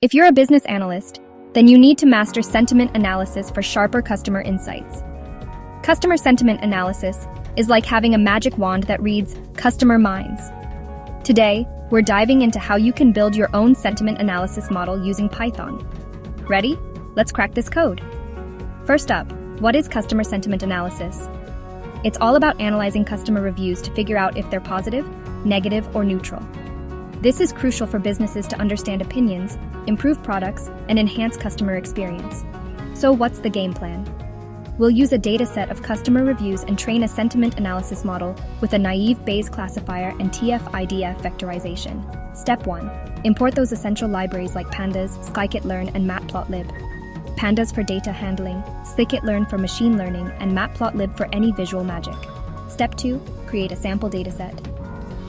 If you're a business analyst, then you need to master sentiment analysis for sharper customer insights. Customer sentiment analysis is like having a magic wand that reads customer minds. Today, we're diving into how you can build your own sentiment analysis model using Python. Ready? Let's crack this code. First up, what is customer sentiment analysis? It's all about analyzing customer reviews to figure out if they're positive, negative, or neutral. This is crucial for businesses to understand opinions, improve products, and enhance customer experience. So what's the game plan? We'll use a data set of customer reviews and train a sentiment analysis model with a Naïve Bayes classifier and TF-IDF vectorization. Step 1. Import those essential libraries like pandas, scikit-learn, and matplotlib. Pandas for data handling, scikit-learn for machine learning, and matplotlib for any visual magic. Step 2. Create a sample dataset.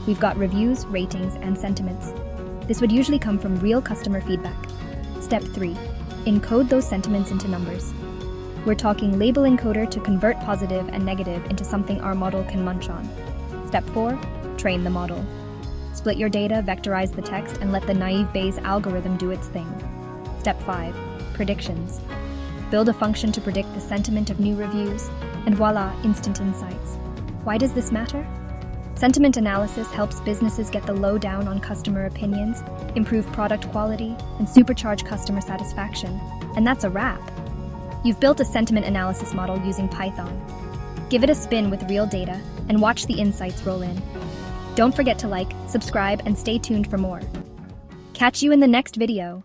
We've got reviews, ratings, and sentiments. This would usually come from real customer feedback. Step 3. Encode those sentiments into numbers. We're talking label encoder to convert positive and negative into something our model can munch on. Step 4. Train the model. Split your data, vectorize the text, and let the Naïve Bayes algorithm do its thing. Step 5. Predictions. Build a function to predict the sentiment of new reviews, and voila, instant insights. Why does this matter? Sentiment analysis helps businesses get the lowdown on customer opinions, improve product quality, and supercharge customer satisfaction. And that's a wrap. You've built a sentiment analysis model using Python. Give it a spin with real data and watch the insights roll in. Don't forget to like, subscribe, and stay tuned for more. Catch you in the next video.